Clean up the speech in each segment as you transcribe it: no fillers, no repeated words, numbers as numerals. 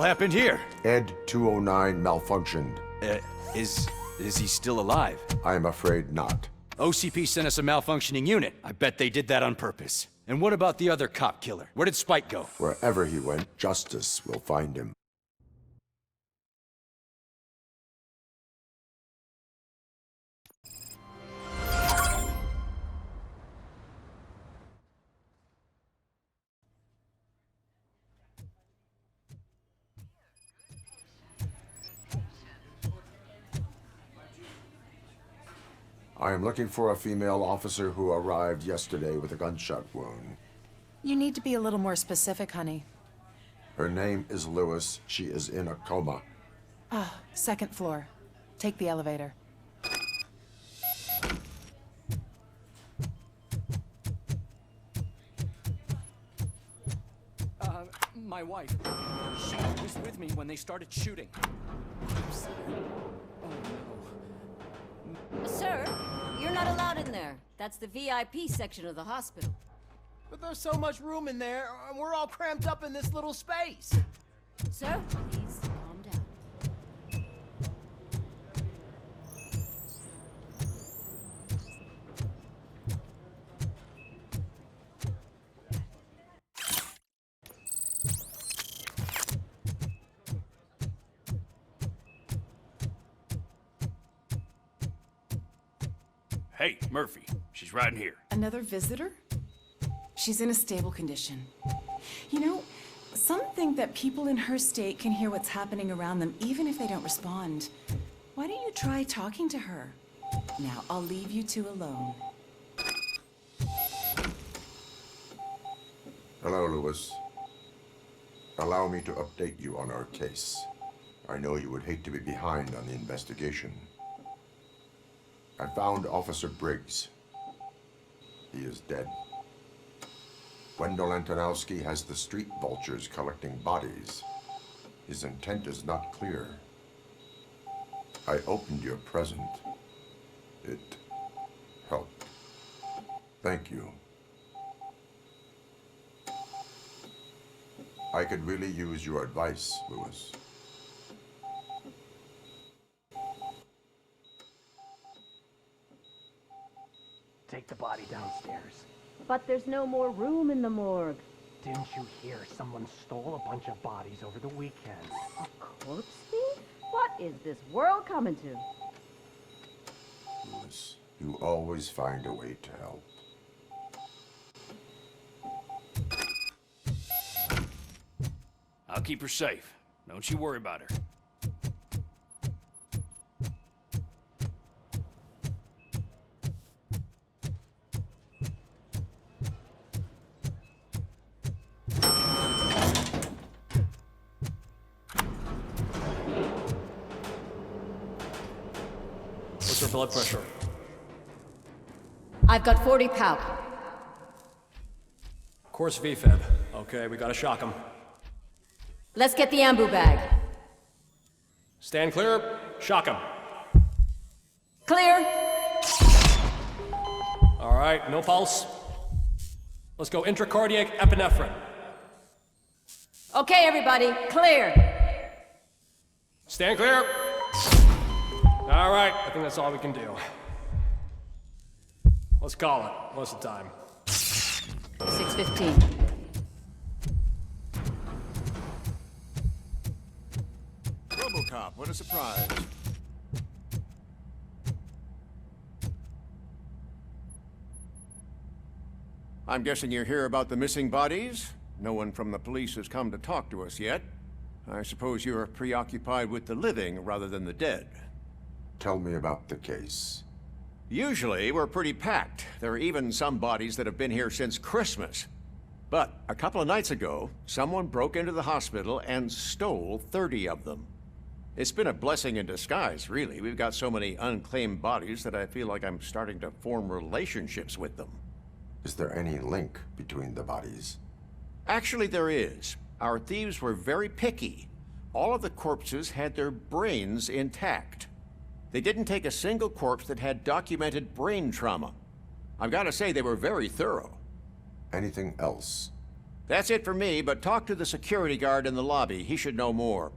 happened here? Ed 209 malfunctioned. Is he still alive? I am afraid not. OCP sent us a malfunctioning unit. I bet they did that on purpose. And what about the other cop killer? Where did Spike go? Wherever he went, justice will find him. I am looking for a female officer who arrived yesterday with a gunshot wound. You need to be a little more specific, honey. Her name is Lewis. She is in a coma. Second floor. Take the elevator. My wife. She was with me when they started shooting. Sir, you're not allowed in there. That's the VIP section of the hospital. But there's so much room in there, and we're all cramped up in this little space. Sir, please calm down. Hey, Murphy. She's right in here. Another visitor? She's in a stable condition. You know, some think that people in her state can hear what's happening around them even if they don't respond. Why don't you try talking to her? Now, I'll leave you two alone. Hello, Lewis. Allow me to update you on our case. I know you would hate to be behind on the investigation. I found Officer Briggs. He is dead. Wendell Antonowski has the street vultures collecting bodies. His intent is not clear. I opened your present. It helped. Thank you. I could really use your advice, Lewis. Take the body downstairs. But there's no more room in the morgue. Didn't you hear someone stole a bunch of bodies over the weekend? A corpse thief? What is this world coming to? Lewis, you always find a way to help. I'll keep her safe. Don't you worry about her. What's her blood pressure? I've got 40 palp. Course VFib. Okay, we gotta shock him. Let's get the ambu bag. Stand clear, shock him. Clear. All right, no pulse. Let's go intracardiac epinephrine. Okay, everybody, clear. Stand clear. All right, I think that's all we can do. Let's call it. What's the time? 6:15. Robocop, what a surprise. I'm guessing you're here about the missing bodies? No one from the police has come to talk to us yet. I suppose you're preoccupied with the living rather than the dead. Tell me about the case. Usually, we're pretty packed. There are even some bodies that have been here since Christmas. But a couple of nights ago, someone broke into the hospital and stole 30 of them. It's been a blessing in disguise, really. We've got so many unclaimed bodies that I feel like I'm starting to form relationships with them. Is there any link between the bodies? Actually, there is. Our thieves were very picky. All of the corpses had their brains intact. They didn't take a single corpse that had documented brain trauma. I've got to say, they were very thorough. Anything else? That's it for me, but talk to the security guard in the lobby. He should know more.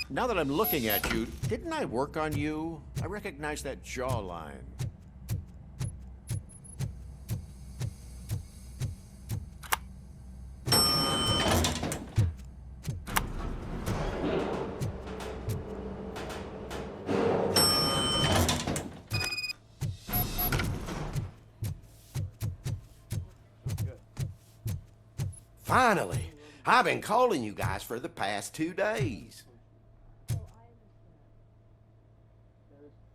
Now that I'm looking at you, didn't I work on you? I recognize that jawline. Finally! I've been calling you guys for the past 2 days.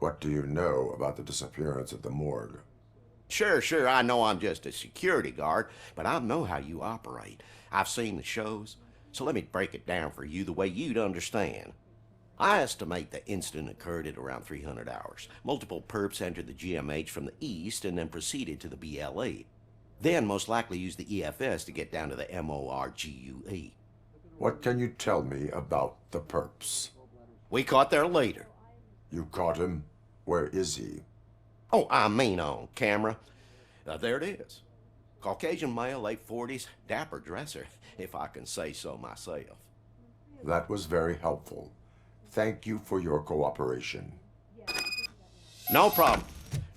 What do you know about the disappearance at the morgue? Sure, I know I'm just a security guard, but I know how you operate. I've seen the shows, so let me break it down for you the way you'd understand. I estimate the incident occurred at around 300 hours. Multiple perps entered the GMH from the east and then proceeded to the BLE. Then most likely used the EFS to get down to the MORGUE. What can you tell me about the perps? We caught their leader. You caught him? Where is he? Oh, I mean on camera. There it is. Caucasian male, late 40s, dapper dresser, if I can say so myself. That was very helpful. Thank you for your cooperation. No problem.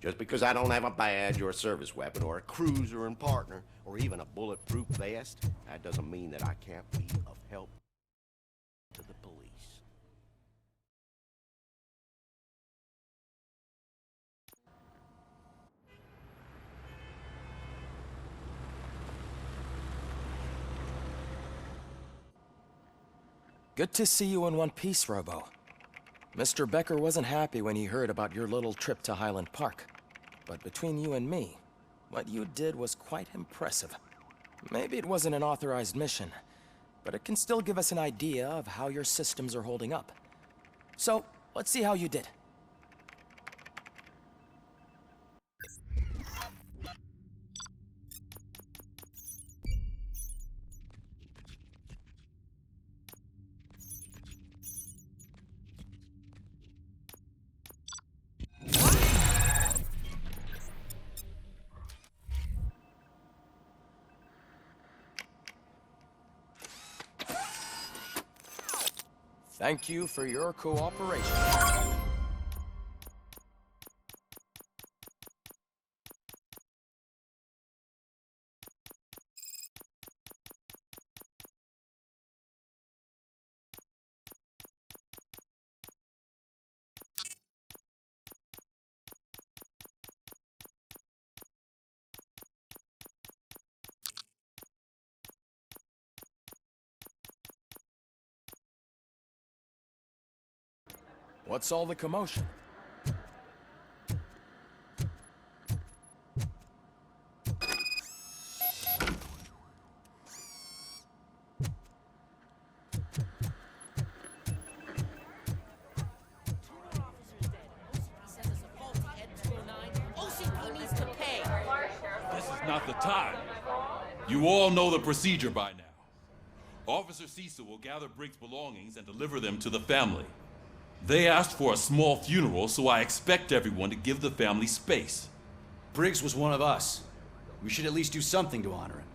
Just because I don't have a badge or a service weapon or a cruiser and partner or even a bulletproof vest, that doesn't mean that I can't be of help to the police. Good to see you in one piece, Robo. Mr. Becker wasn't happy when he heard about your little trip to Highland Park. But between you and me, what you did was quite impressive. Maybe it wasn't an authorized mission, but it can still give us an idea of how your systems are holding up. So, let's see how you did. Thank you for your cooperation. What's all the commotion? This is not the time. You all know the procedure by now. Officer Cecil will gather Briggs' belongings and deliver them to the family. They asked for a small funeral, so I expect everyone to give the family space. Briggs was one of us. We should at least do something to honor him.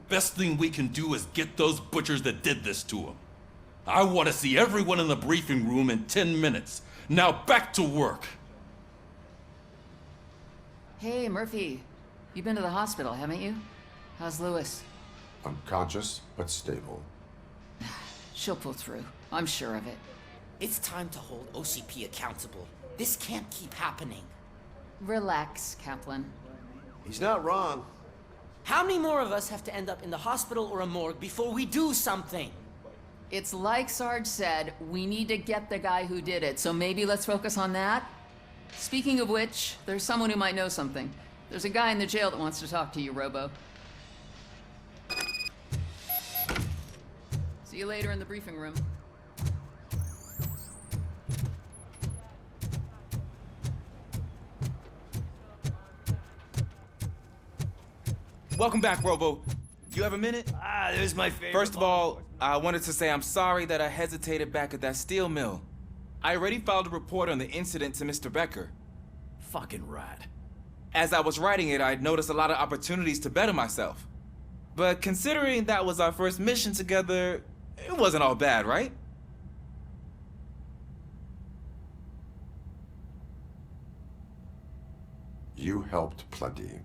Best thing we can do is get those butchers that did this to him. I want to see everyone in the briefing room in 10 minutes. Now back to work. Hey, Murphy. You've been to the hospital, haven't you? How's Lewis? Unconscious, but stable. She'll pull through. I'm sure of it. It's time to hold OCP accountable. This can't keep happening. Relax, Kaplan. He's not wrong. How many more of us have to end up in the hospital or a morgue before we do something? It's like Sarge said, we need to get the guy who did it, so maybe let's focus on that? Speaking of which, there's someone who might know something. There's a guy in the jail that wants to talk to you, Robo. See you later in the briefing room. Welcome back, Robo. You have a minute? This is my favorite. First of all, I wanted to say I'm sorry that I hesitated back at that steel mill. I already filed a report on the incident to Mr. Becker. Fucking rat. As I was writing it, I noticed a lot of opportunities to better myself. But considering that was our first mission together, it wasn't all bad, right? You helped plenty.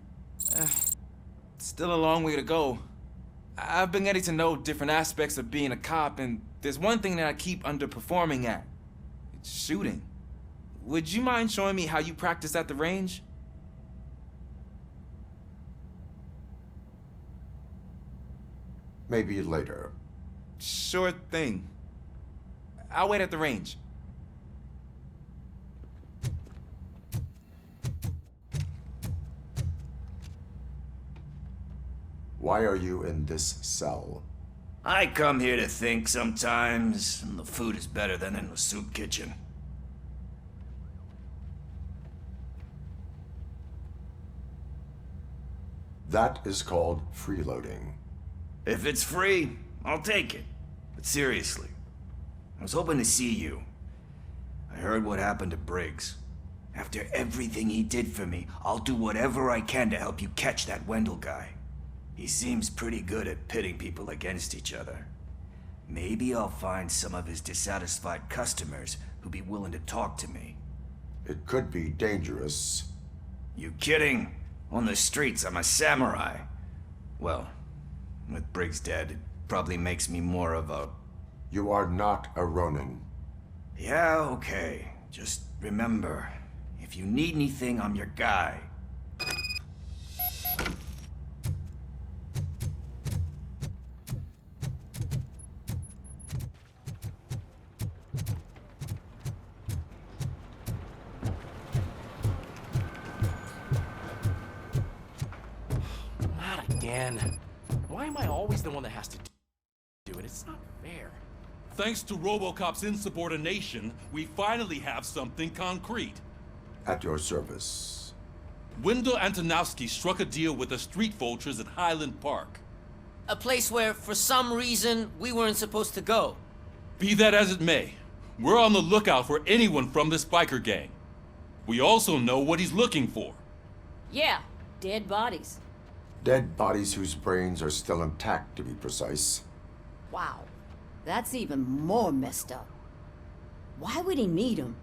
Still a long way to go. I've been getting to know different aspects of being a cop, and there's one thing that I keep underperforming at. It's shooting. Would you mind showing me how you practice at the range? Maybe later. Sure thing. I'll wait at the range. Why are you in this cell? I come here to think sometimes, and the food is better than in the soup kitchen. That is called freeloading. If it's free, I'll take it. But seriously, I was hoping to see you. I heard what happened to Briggs. After everything he did for me, I'll do whatever I can to help you catch that Wendell guy. He seems pretty good at pitting people against each other. Maybe I'll find some of his dissatisfied customers who'd be willing to talk to me. It could be dangerous. You kidding? On the streets, I'm a samurai. Well, with Briggs dead, it probably makes me more of a... You are not a Ronin. Yeah, okay. Just remember, if you need anything, I'm your guy. Not again. Why am I always the one that has to do it? It's not fair. Thanks to Robocop's insubordination, we finally have something concrete. At your service. Wendell Antonowski struck a deal with the street vultures at Highland Park. A place where, for some reason, we weren't supposed to go. Be that as it may, we're on the lookout for anyone from this biker gang. We also know what he's looking for. Yeah, dead bodies. Dead bodies whose brains are still intact, to be precise. Wow, that's even more messed up. Why would he need them?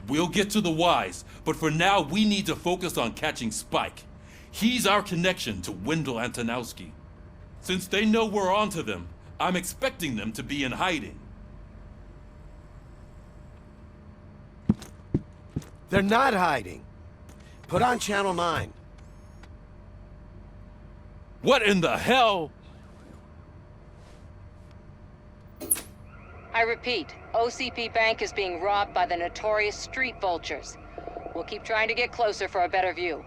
We'll get to the whys, but for now we need to focus on catching Spike. He's our connection to Wendell Antonowski. Since they know we're onto them, I'm expecting them to be in hiding. They're not hiding. Put on Channel 9. What in the hell? I repeat, OCP Bank is being robbed by the notorious street vultures. We'll keep trying to get closer for a better view.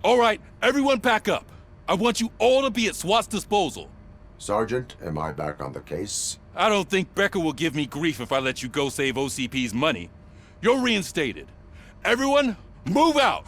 All right, everyone pack up. I want you all to be at SWAT's disposal. Sergeant, am I back on the case? I don't think Becker will give me grief if I let you go save OCP's money. You're reinstated. Everyone, move out!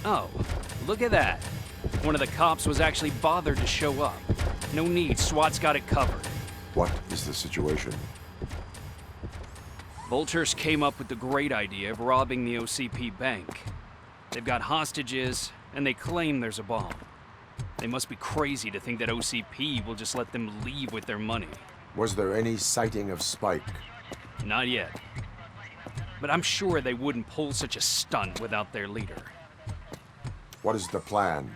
Oh, look at that. One of the cops was actually bothered to show up. No need, SWAT's got it covered. What is the situation? Vultures came up with the great idea of robbing the OCP bank. They've got hostages, and they claim there's a bomb. They must be crazy to think that OCP will just let them leave with their money. Was there any sighting of Spike? Not yet. But I'm sure they wouldn't pull such a stunt without their leader. What is the plan?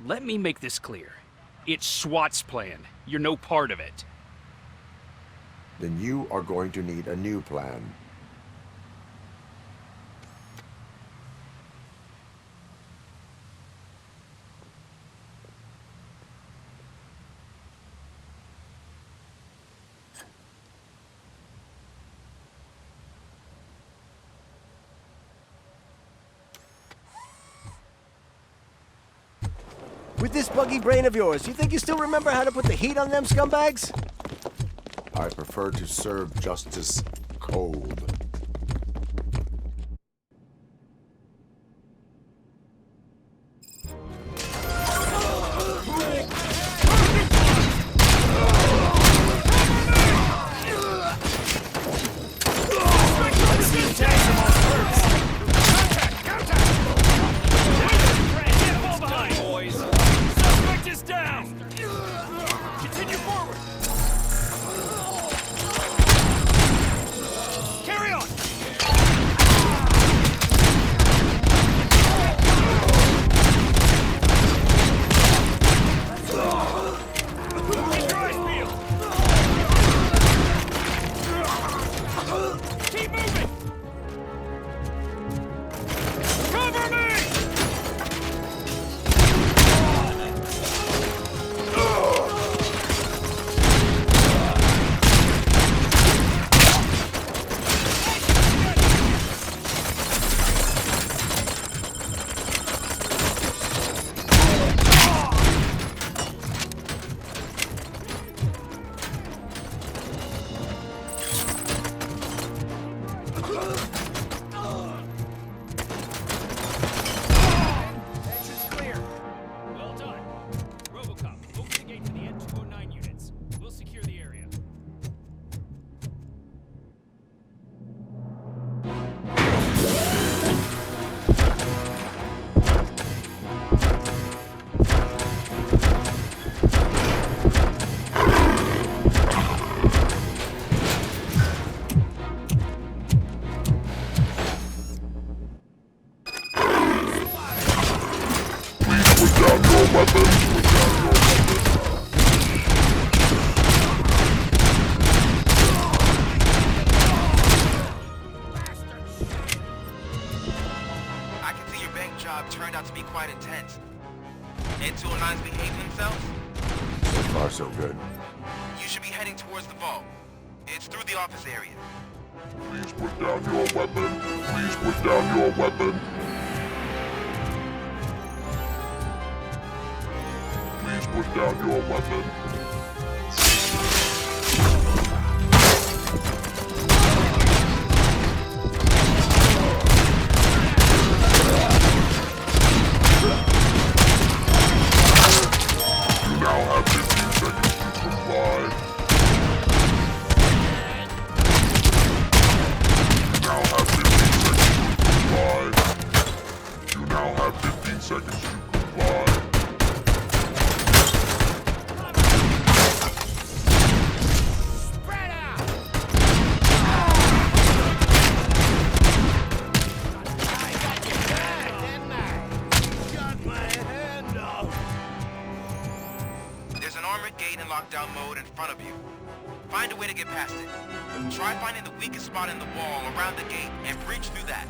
Let me make this clear. It's SWAT's plan. You're no part of it. then you are going to need a new plan. With this buggy brain of yours, you think you still remember how to put the heat on them scumbags? I prefer to serve justice cold. Entrance clear. Well done. Robocop, open the gate to the N209 units. We'll secure the area. I can see your bank job turned out to be quite intense. N209s behaving themselves? So far, so good. You should be heading towards the vault. It's through the office area. Please put down your weapon. Please put down your weapon. Please put down your weapon. You now have 15 seconds to comply. You now have 15 seconds to comply. Spread out! I got your back, didn't I? Got my hand up. There's an armored gate in lockdown mode in front of you. Find a way to get past it. Try finding the weakest spot in the wall around the gate and breach through that.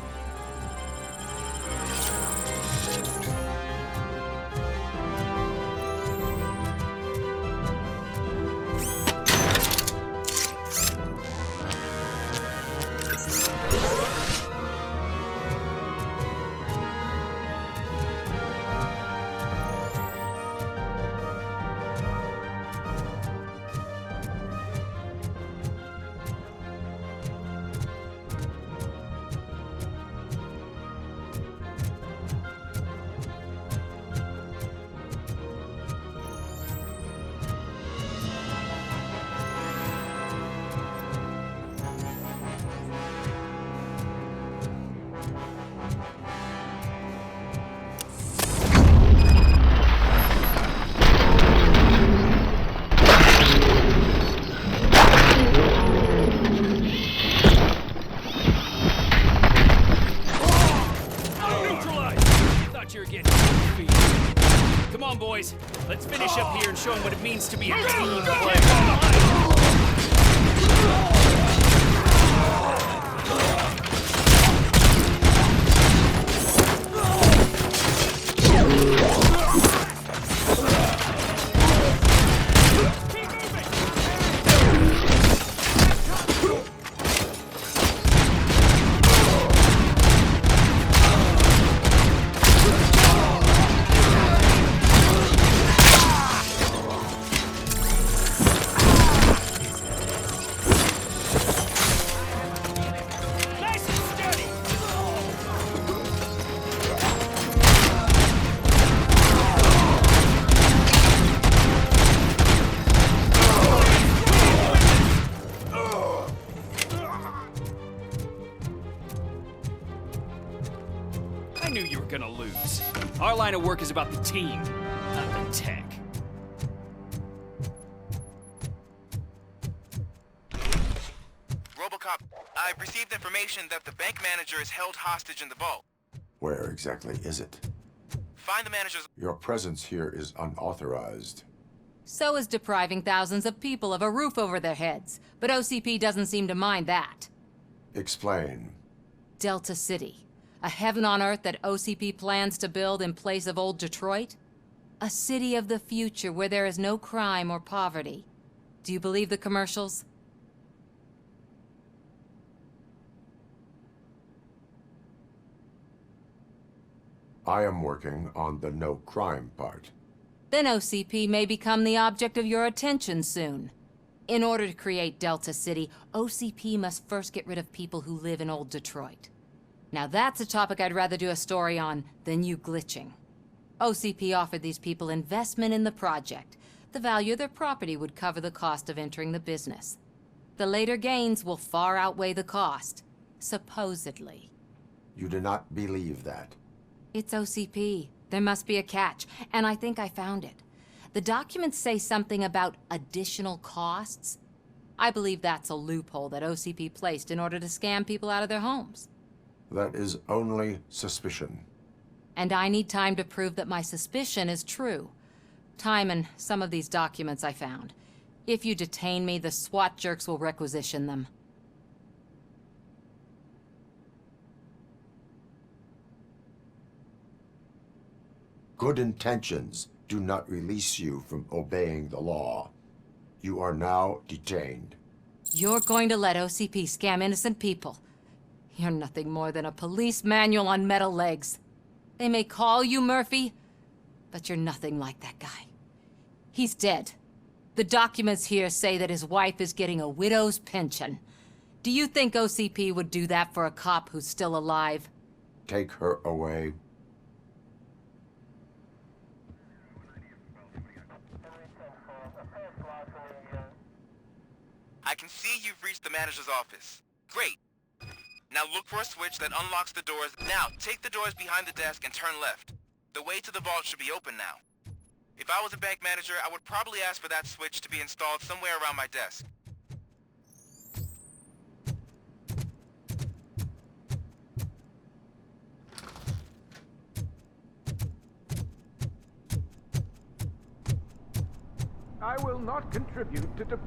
Let's finish up here and show them what it means to be a team player. I knew you were gonna lose. Our line of work is about the team, not the tech. Robocop, I've received information that the bank manager is held hostage in the vault. Where exactly is it? Find the manager's... Your presence here is unauthorized. So is depriving thousands of people of a roof over their heads. But OCP doesn't seem to mind that. Explain. Delta City. A heaven on earth that OCP plans to build in place of old Detroit? A city of the future where there is no crime or poverty. Do you believe the commercials? I am working on the no crime part. Then OCP may become the object of your attention soon. In order to create Delta City, OCP must first get rid of people who live in old Detroit. Now that's a topic I'd rather do a story on than you glitching. OCP offered these people investment in the project. The value of their property would cover the cost of entering the business. The later gains will far outweigh the cost, supposedly. You do not believe that? It's OCP. There must be a catch, and I think I found it. The documents say something about additional costs. I believe that's a loophole that OCP placed in order to scam people out of their homes. That is only suspicion. And I need time to prove that my suspicion is true. Time and some of these documents I found. If you detain me, the SWAT jerks will requisition them. Good intentions do not release you from obeying the law. You are now detained. You're going to let OCP scam innocent people. You're nothing more than a police manual on metal legs. They may call you Murphy, but you're nothing like that guy. He's dead. The documents here say that his wife is getting a widow's pension. Do you think OCP would do that for a cop who's still alive? Take her away. I can see you've reached the manager's office. Great. Now look for a switch that unlocks the doors. Now, take the doors behind the desk and turn left. The way to the vault should be open now. If I was a bank manager, I would probably ask for that switch to be installed somewhere around my desk. I will not contribute to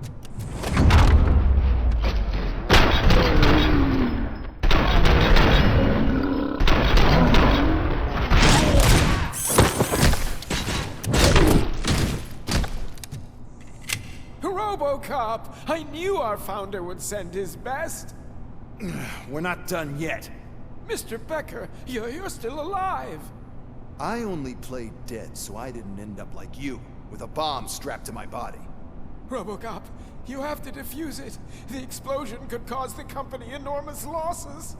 Robocop! I knew our founder would send his best. We're not done yet. Mr. Becker, you're still alive. I only played dead so I didn't end up like you, with a bomb strapped to my body. Robocop, you have to defuse it. The explosion could cause the company enormous losses.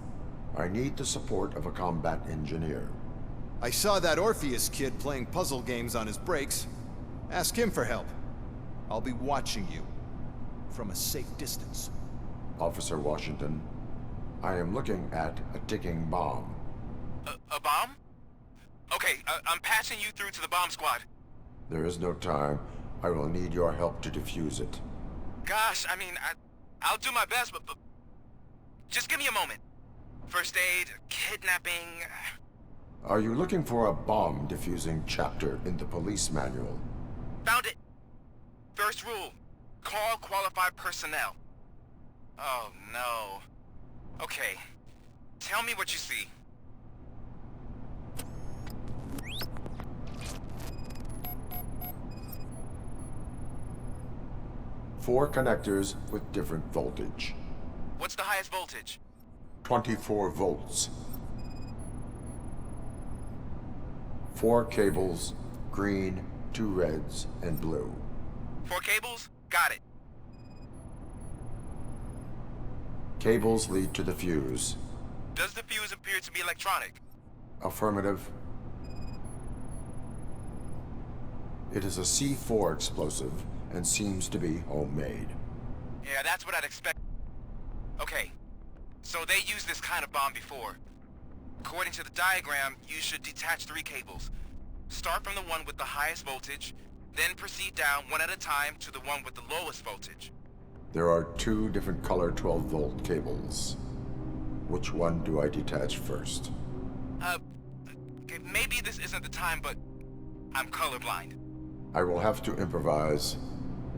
I need the support of a combat engineer. I saw that Orpheus kid playing puzzle games on his breaks. Ask him for help. I'll be watching you from a safe distance. Officer Washington, I am looking at a ticking bomb. A bomb? Okay, I'm passing you through to the bomb squad. There is no time. I will need your help to defuse it. Gosh, I mean, I'll do my best, but just give me a moment. First aid, kidnapping... Are you looking for a bomb defusing chapter in the police manual? Found it. First rule, call qualified personnel. Oh, no. Okay. Tell me what you see. Four connectors with different voltage. What's the highest voltage? 24 volts. Four cables, green, two reds, and blue. 4 cables? Got it. Cables lead to the fuse. Does the fuse appear to be electronic? Affirmative. It is a C4 explosive and seems to be homemade. Yeah, that's what I'd expect. Okay, so they used this kind of bomb before. According to the diagram, you should detach 3 cables. Start from the one with the highest voltage, then proceed down one at a time to the one with the lowest voltage. There are 2 different color 12-volt cables. Which one do I detach first? Okay, maybe this isn't the time, but I'm colorblind. I will have to improvise.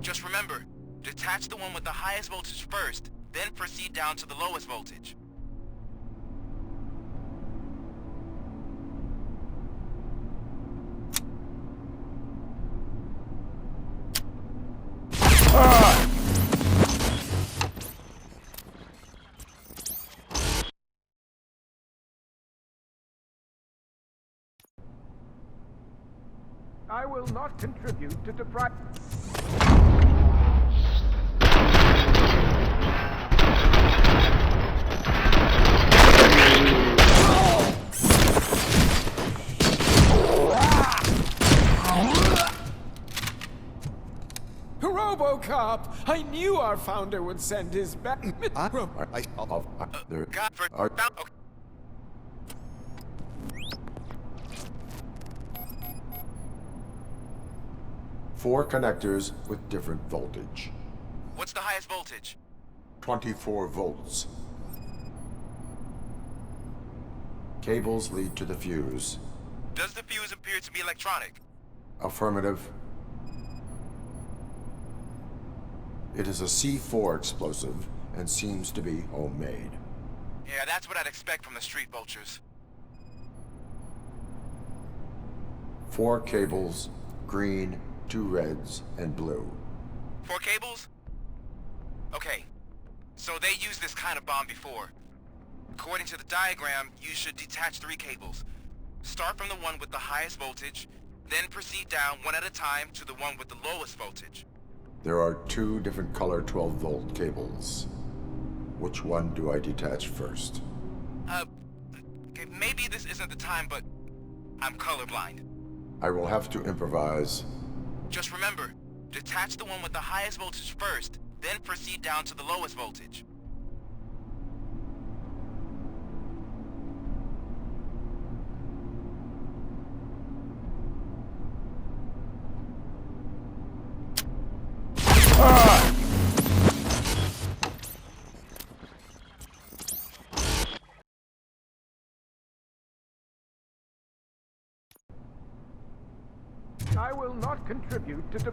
Just remember, detach the one with the highest voltage first, then proceed down to the lowest voltage. I will not contribute to deprive. Robocop! I knew our founder would send his back. Four connectors with different voltage. What's the highest voltage? 24 volts. Cables lead to the fuse. Does the fuse appear to be electronic? Affirmative. It is a C4 explosive and seems to be homemade. Yeah, that's what I'd expect from the street vultures. 4 cables, green, 2 reds, and blue. 4 cables? Okay, so they used this kind of bomb before. According to the diagram, you should detach 3 cables. Start from the one with the highest voltage, then proceed down one at a time to the one with the lowest voltage. There are 2 different color 12-volt cables. Which one do I detach first? Okay, maybe this isn't the time, but I'm colorblind. I will have to improvise. Just remember, detach the one with the highest voltage first, then proceed down to the lowest voltage. I will not contribute to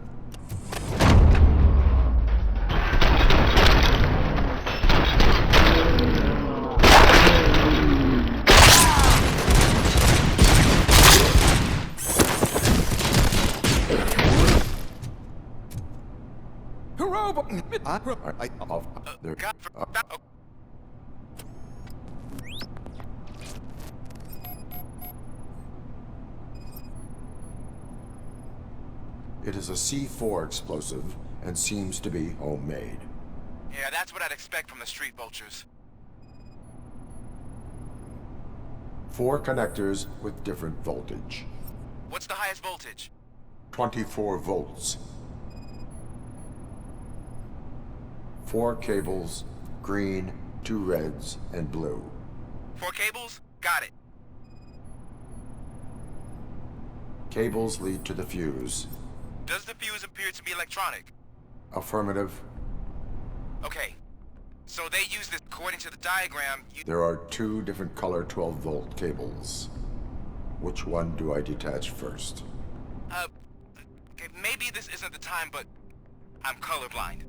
It is a C4 explosive and seems to be homemade. Yeah, that's what I'd expect from the street vultures. 4 connectors with different voltage. What's the highest voltage? 24 volts. 4 cables, green, 2 reds, and blue. 4 cables? Got it. Cables lead to the fuse. Does the fuse appear to be electronic? Affirmative. Okay, so they use this according to the diagram. There are 2 different color 12-volt cables. Which one do I detach first? Okay, maybe this isn't the time, but I'm colorblind.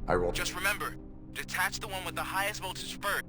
I will... Just remember, Detach the one with the highest voltage first.